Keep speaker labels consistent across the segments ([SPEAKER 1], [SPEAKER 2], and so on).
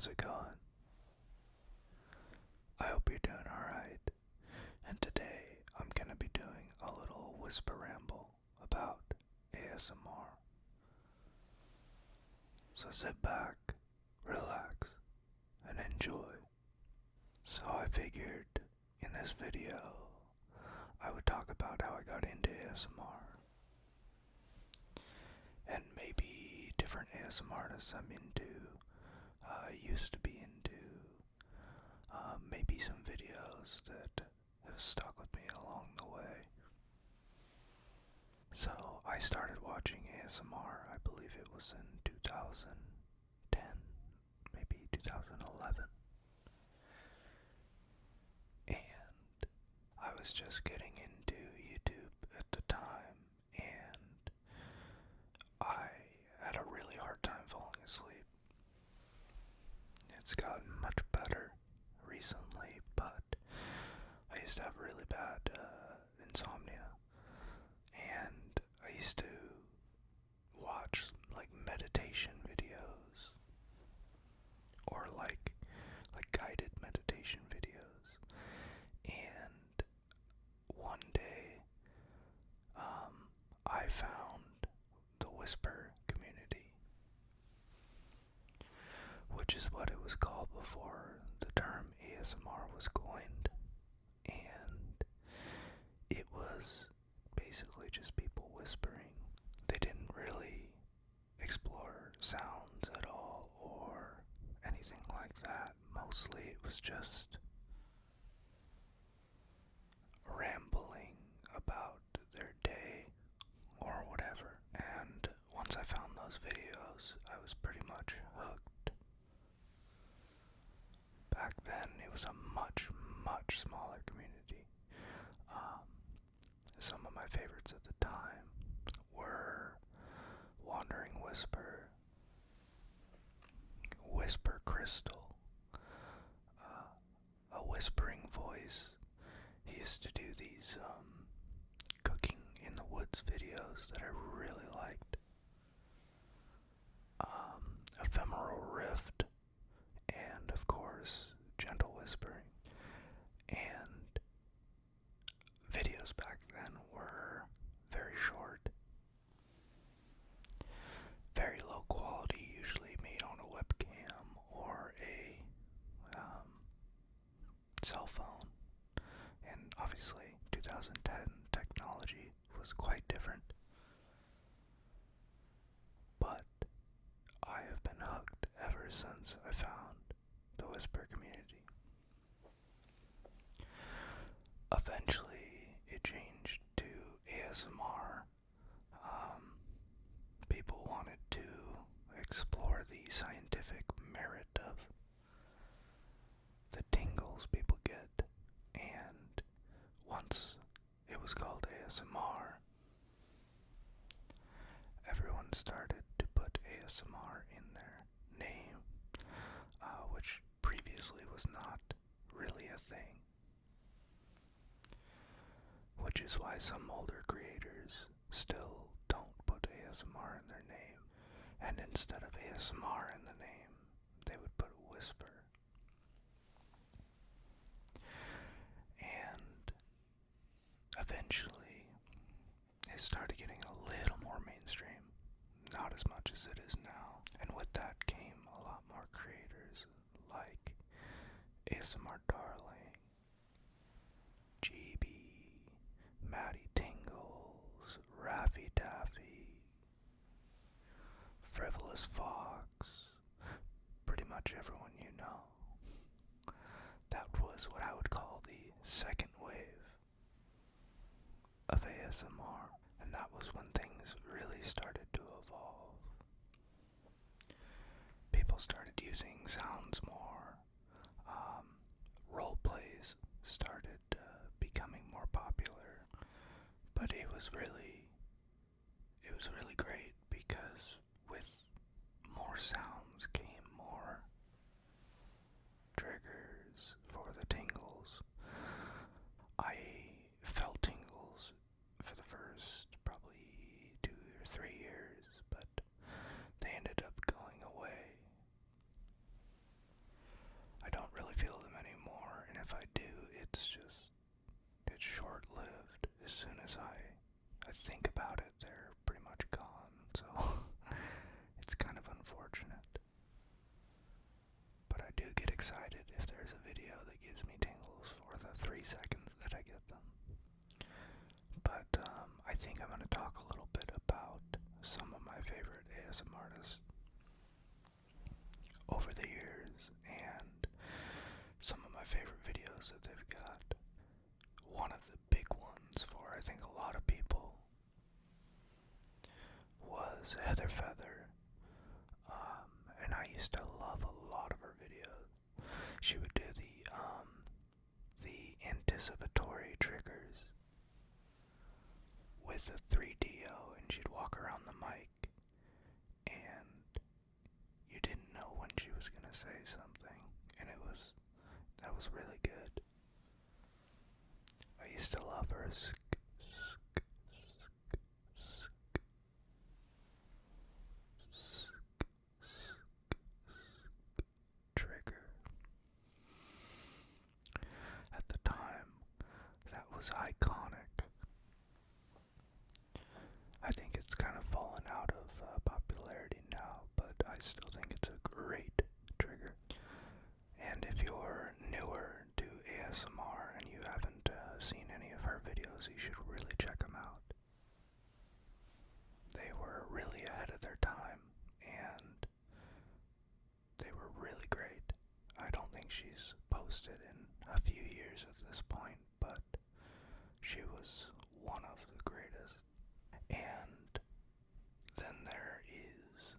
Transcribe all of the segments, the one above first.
[SPEAKER 1] how's it going? I hope you're doing alright, and today I'm gonna be doing a little whisper ramble about ASMR. So sit back, relax, and enjoy. So I figured in this video I would talk about how I got into ASMR and maybe different ASMR artists I'm into, used to be into, maybe some videos that have stuck with me along the way. So I started watching ASMR, I believe it was in 2010, maybe 2011. And I was just getting into YouTube at the time, and I had a really hard time falling asleep. It's gotten much better recently, but I used to have really bad insomnia, and I used to watch like meditation videos or like guided meditation videos. And one day I found the whisper community, which is what it was called before the term ASMR was coined, and it was basically just people whispering. They didn't really explore sounds at all or anything like that. Mostly it was just rambling about their day or whatever. And once I found those videos, I was pretty much hooked. Back then, it was a much, much smaller community. Some of my favorites at the time were Wandering Whisper, Whisper Crystal, a Whispering Voice. He used to do these cooking in the woods videos that I really liked. Ephemeral Rift, and of course, Gentle Whispering. And videos back then were very short, very low quality, usually made on a webcam or a cell phone. And obviously, 2010 technology was quite different. But I have been hooked ever since I found the Whisper community. Eventually, it changed to ASMR. People wanted to explore the scientific merit of the tingles people get, and once it was called ASMR, everyone started to put ASMR in their name, which previously was not really a thing. Which is why some older creators still don't put ASMR in their name, and instead of ASMR in the name, they would put whisper. And eventually, it started getting a little more mainstream, not as much as it is now, and with that came a lot more creators like ASMR Darling, GB, Maddie Tingles, Raffy Taffy, Frivolous Fox, pretty much everyone you know. That was what I would call the second wave of ASMR, and that was when things really started to evolve. People started using sounds more. Roleplays started becoming more popular, but it was really great because with more sounds came more triggers for the tingles. I felt tingles for the first probably 2 or 3 years, but they ended up going away. it's short-lived. As soon as I think about it, they're pretty much gone, so it's kind of unfortunate. But I do get excited if there's a video that gives me tingles for the 3 seconds that I get them. But I think I'm going to talk a little bit about some of my favorite ASMR artists over the years and some of my favorite videos that they've got. One of the big ones for I think a lot of people was Heather Feather, and I used to love a lot of her videos. She would do the anticipatory triggers with a 3DO, and she'd walk around the mic, and you didn't know when she was gonna say something, and that was really good. I used to love her trigger. At the time, that was iconic. I think it's kind of fallen out of popularity now, but I still think it's a great trigger. And if you're newer to ASMR and you haven't seen any of her videos, you should really check them out. They were really ahead of their time, and they were really great. I don't think she's posted in a few years at this point, but she was one of the greatest. And then there is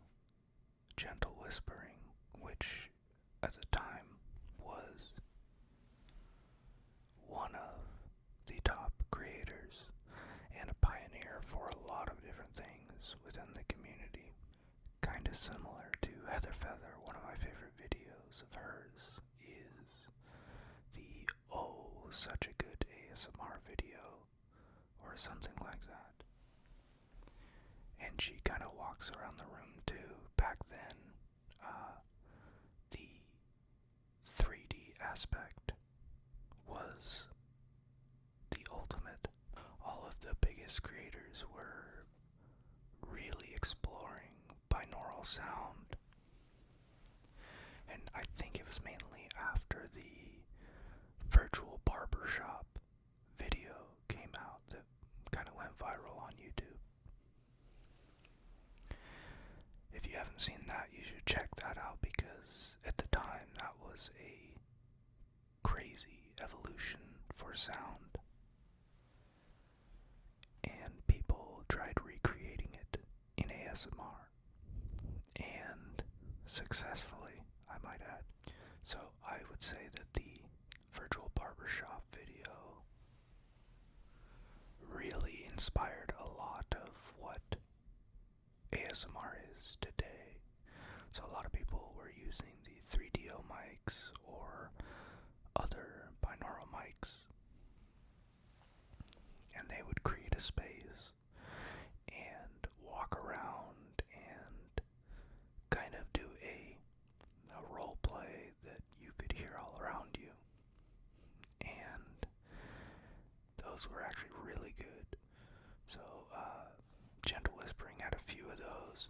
[SPEAKER 1] gentle whispering, which at the time was one of the top creators and a pioneer for a lot of different things within the community. Kind of similar to Heather Feather, one of my favorite videos of hers is the "Oh, such a good ASMR video," or something like that. And she kind of walks around the room too. Back then, the 3D aspect was the ultimate. All of the biggest creators were really exploring binaural sound. And I think it was mainly after the virtual barbershop video came out that kind of went viral on YouTube. If you haven't seen that, you should check that out, because at the time that was a crazy evolution for sound. And people tried recreating it in ASMR. And successfully, I might add. So I would say that the virtual barbershop video really inspired a lot of what ASMR is today. So a lot of people were using the 3DO mics or other binaural mics, and they would create a space and walk around and kind of do a role play that you could hear all around you. And those were actually really good. So Gentle Whispering had a few of those,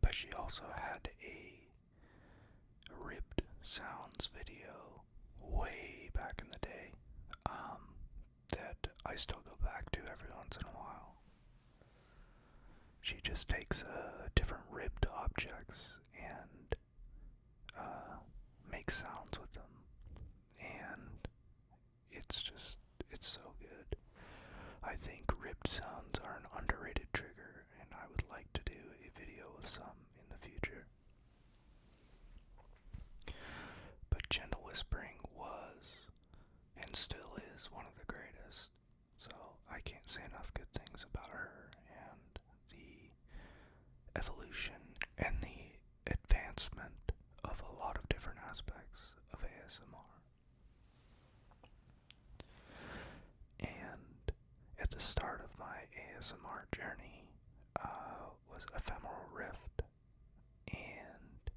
[SPEAKER 1] but she also had a ribbed sounds video way back in the day that I still go back to every once in a while. She just takes different ribbed objects and makes sounds with them, and it's so good. I think ribbed sounds are an underrated trigger, and I would like to do a video with some in the future. But Gentle Whispering was, and still is, one of the greatest. So I can't say enough good things about her and the evolution and the advancement of a lot of different aspects of ASMR. And at the start of my ASMR journey was Ephemeral Rift, and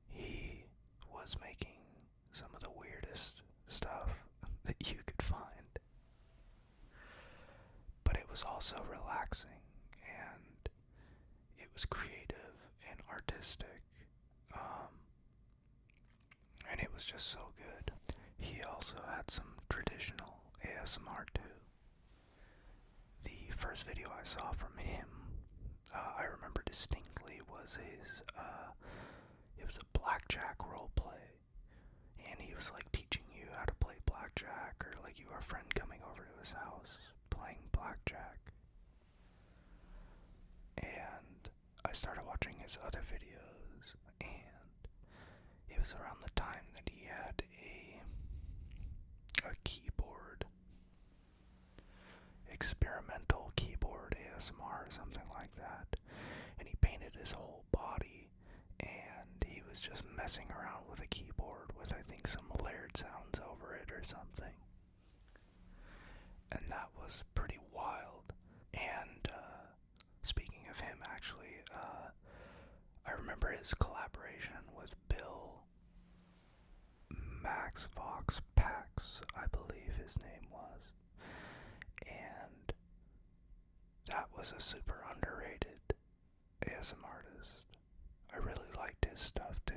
[SPEAKER 1] he was making some of the weirdest so relaxing, and it was creative and artistic, and it was just so good. He also had some traditional ASMR too. The first video I saw from him, I remember distinctly, was it was a blackjack roleplay, and he was like teaching you how to play blackjack, or like you were a friend coming over to his house playing blackjack. And I started watching his other videos, and it was around the time that he had a keyboard, experimental keyboard ASMR or something like that, and he painted his whole body, and he was just messing around with a keyboard with, I think, some layered sounds over it or something, and that was pretty wild. And speaking of him, actually, I remember his collaboration with Bill Max Vox Pax, I believe his name was, and that was a super underrated ASMR artist. I really liked his stuff too.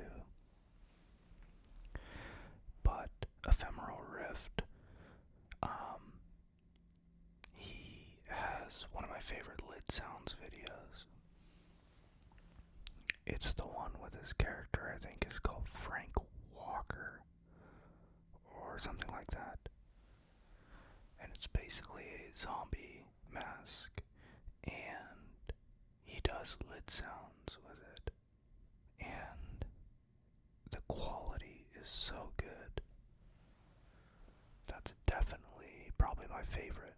[SPEAKER 1] But Ephemeral Rift, he has one of my favorite lid sounds videos. It's the one with his character, I think is called Frank Walker, or something like that. And it's basically a zombie mask, and he does lid sounds with it. And the quality is so good. That's definitely probably my favorite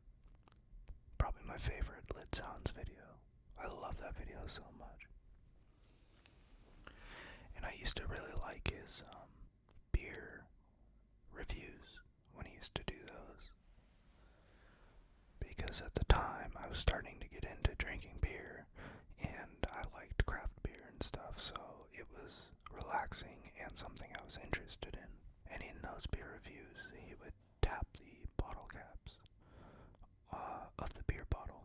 [SPEAKER 1] lid sounds video. I love that video so much. And I used to really like his beer reviews when he used to do those, because at the time I was starting to get into drinking beer, and I liked craft beer and stuff, so it was relaxing and something I was interested in. And in those beer reviews, he would tap the bottle caps of the beer bottle,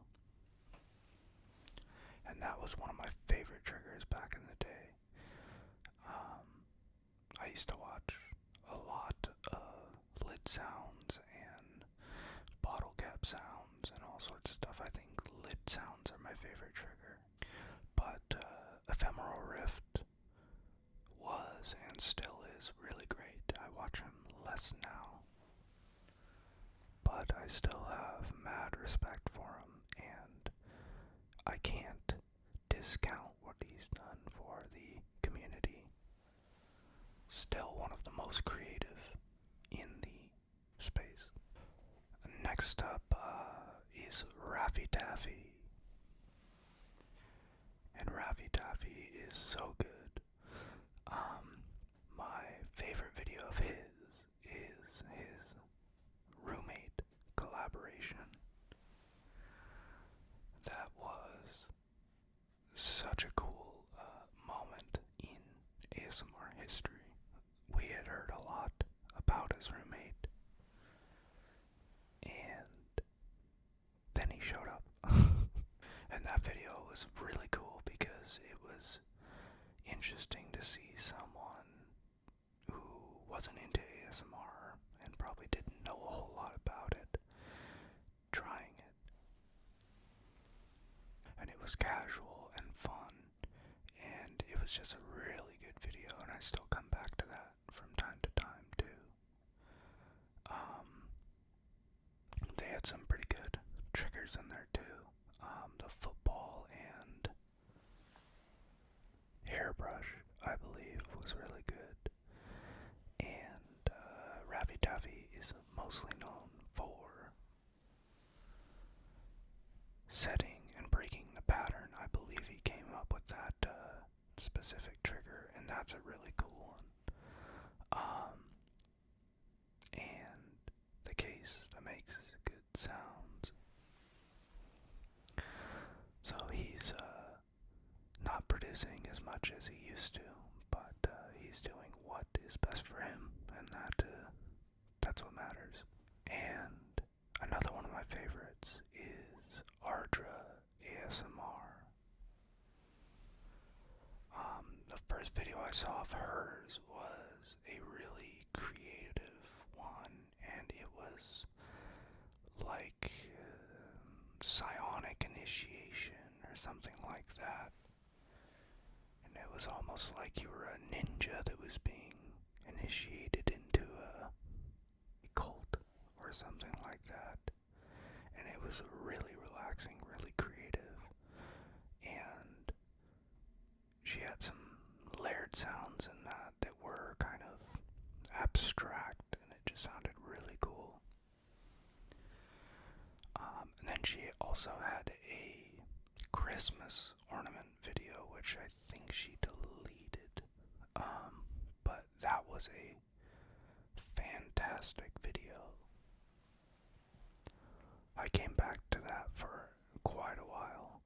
[SPEAKER 1] and that was one of my favorite triggers back in the day. I used to watch a lot of lid sounds and bottle cap sounds and all sorts of stuff. I think lid sounds are my favorite trigger. But Ephemeral Rift was and still is really great. I watch him less now, but I still have mad respect for him, and I can't discount what he's done for the community. Still one of the most creative in the space. Next up is Raffy Taffy. And Raffy Taffy is so good. My favorite video of his is his roommate collaboration. That was such a cool moment in ASMR history. We had heard a lot about his roommate, and then he showed up. And that video was really cool because it was interesting to see someone who wasn't into ASMR and probably didn't know a whole lot about it trying it. And it was casual and fun, and it was just a really good video, and I still come back to that from time to time too. They had some pretty good triggers in there too. The football and hairbrush, I believe, was really good. And Raffy Taffy is mostly known for setting and breaking the pattern. I believe he came up with that specific trigger, and that's a really cool one. And the case that makes good sounds. So he's not producing as much as he used to, but he's doing what is best for him, and that's what matters. And another one of my favorites is Audra ASMR. The first video I saw of hers was a really creative one, and it was like psionic initiation or something like that. And it was almost like you were a ninja that was being initiated into a cult or something like that. And it was really relaxing, really creative. And she had some layered sounds in that were kind of abstract, and it just sounded really cool. And then she also had a Christmas ornament video, which I think she deleted. But that was a fantastic video. I came back to that for quite a while.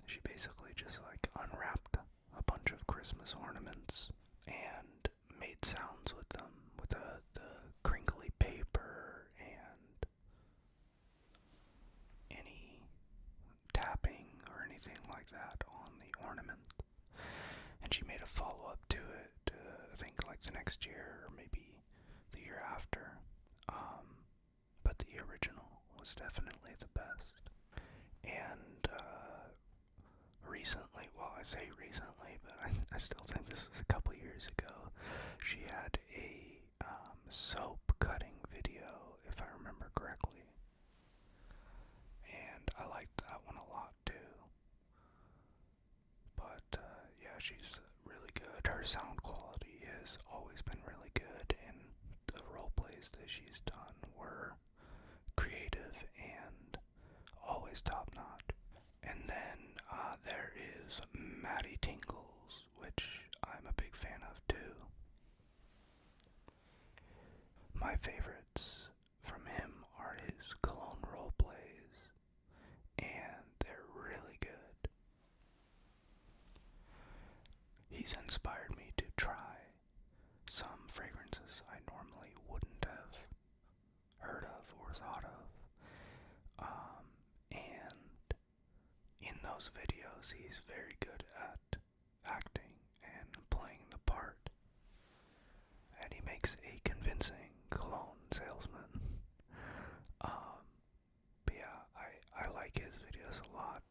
[SPEAKER 1] She basically just like unwrapped a bunch of Christmas ornaments and made sounds with them, with the crinkly paper and any tapping or anything like that on the ornament. And she made a follow-up to it, I think like the next year or maybe the year after. But the original was definitely the best. And recently, well, I say recently, but I still think this was a couple years ago, she had a soap cutting video, if I remember correctly. And I liked that one a lot too. But yeah, she's really good. Her sound quality has always been really good, and the roleplays that she's done were creative and always top notch. And then there is Matty Tingles, which I'm a big fan of too. My favorites from him are his cologne roleplays, and they're really good. He's inspired me to try some fragrances I normally wouldn't have heard of or thought of. And in those videos, he's very good at acting and playing the part. And he makes a convincing cologne salesman. But yeah, I like his videos a lot.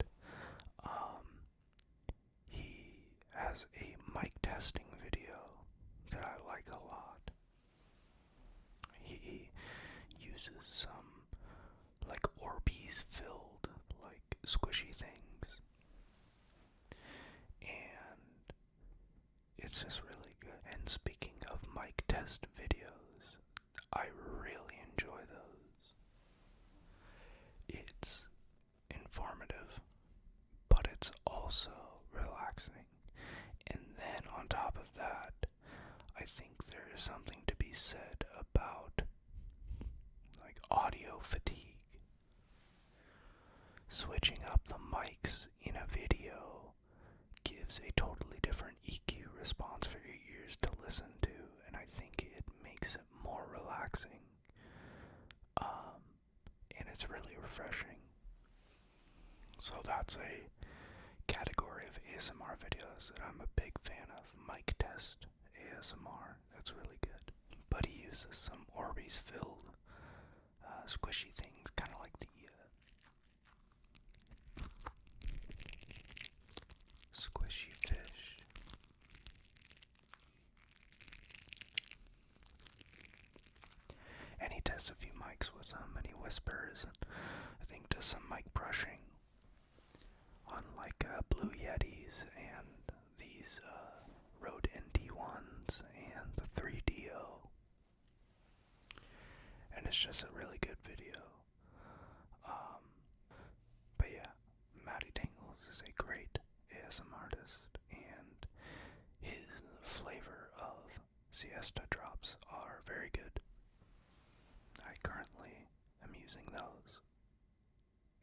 [SPEAKER 1] He has a mic testing video that I like a lot. He uses some like Orbeez filled like squishy things, and it's just really good. And speaking of mic test videos, I really enjoy those. It's informative, but it's also relaxing. And then on top of that, I think there is something to be said about like audio fatigue. Switching up the mics in a video gives a totally different EQ response for your ears to listen to, and I think it makes it more relaxing. And it's really refreshing. So that's a category of ASMR videos that I'm a big fan of. Mic test ASMR. That's really good. But he uses some Orbeez filled squishy things, kind of like the squishy fish. And he tests a few mics with them, and he whispers, and I think does some mic brushing on like Blue Yetis and these Rode NT1s and the 3DO. And it's just a really good video. But yeah, Matty Tingles is a great ASMR artist, and his flavor of siesta drops are very good. I currently am using those.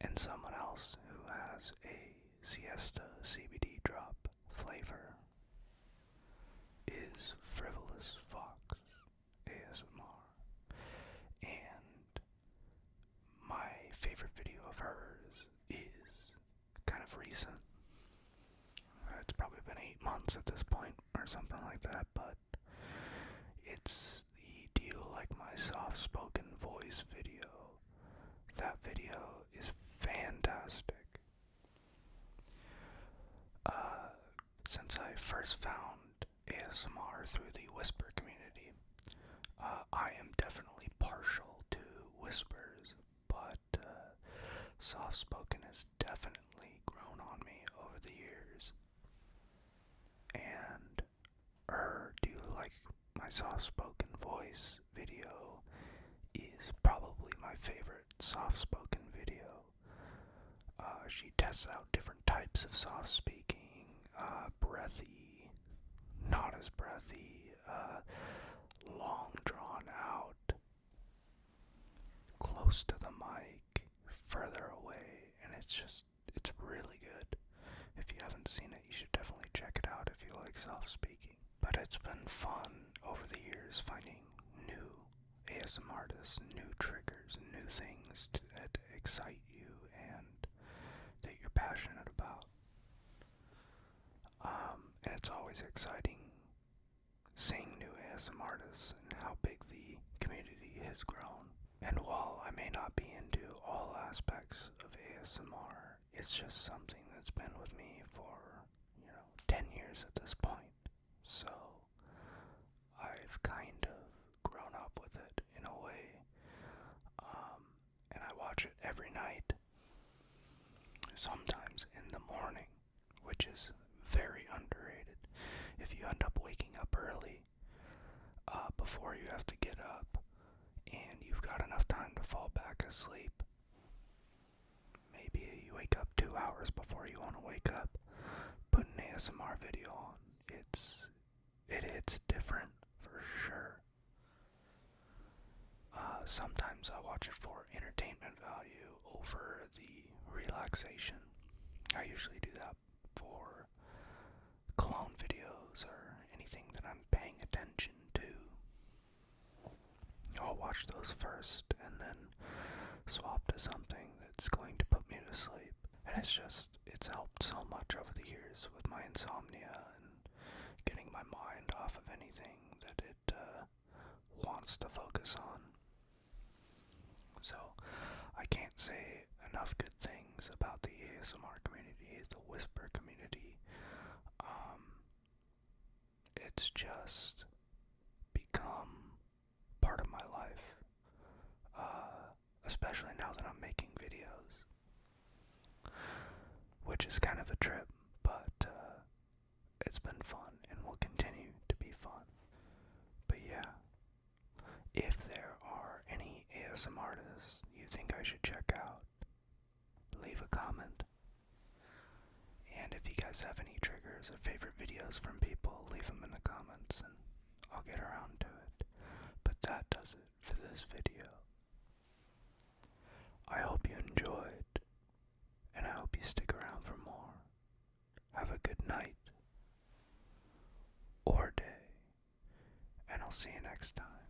[SPEAKER 1] And someone else who has a siesta CBD drop flavor is Frivolous Fox ASMR. And my favorite or something like that, but it's the deal like my soft spoken voice video. That video is fantastic. Since I first found ASMR through the whisper community, I am definitely partial to whispers, but soft spoken has definitely grown on me over the years. And do you like my soft spoken voice video is probably my favorite soft spoken video. She tests out different types of soft speaking, breathy, not as breathy, long drawn out, close to the mic, further away, and it's really good. If you haven't seen it, you should definitely check it out if you like soft speaking. But it's been fun over the years finding new ASMRtists, new triggers, new things that excite you and that you're passionate about. And it's always exciting seeing new ASMRtists and how big the community has grown. And while I may not be into all aspects of ASMR, it's just something that's been with me for, 10 years at this point. So I've kind of grown up with it in a way. And I watch it every night, sometimes in the morning, which is very underrated. If you end up waking up early, before you have to get up, and you've got enough time to fall back asleep, maybe you wake up 2 hours before you want to wake up, put an ASMR video on. It hits different for sure. Sometimes I watch it for entertainment value over the relaxation. I usually do that for cologne videos or anything that I'm paying attention to. I'll watch those first and then swap to something that's going to put me to sleep. And it's helped so much over the years with my insomnia and getting my mind off of anything that it wants to focus on. So I can't say enough good things about the ASMR community, the whisper community. It's just become part of my life, especially now that I'm making videos, which is kind of a trip, but it's been fun and will continue to be fun. But yeah, if there are any ASMRtists you think I should check out, leave a comment. And if you guys have any triggers or favorite videos from people, leave them in the comments and I'll get around to it. But that does it for this video. I hope you enjoyed, and I hope you stick around for more. Have a good night or day, and I'll see you next time.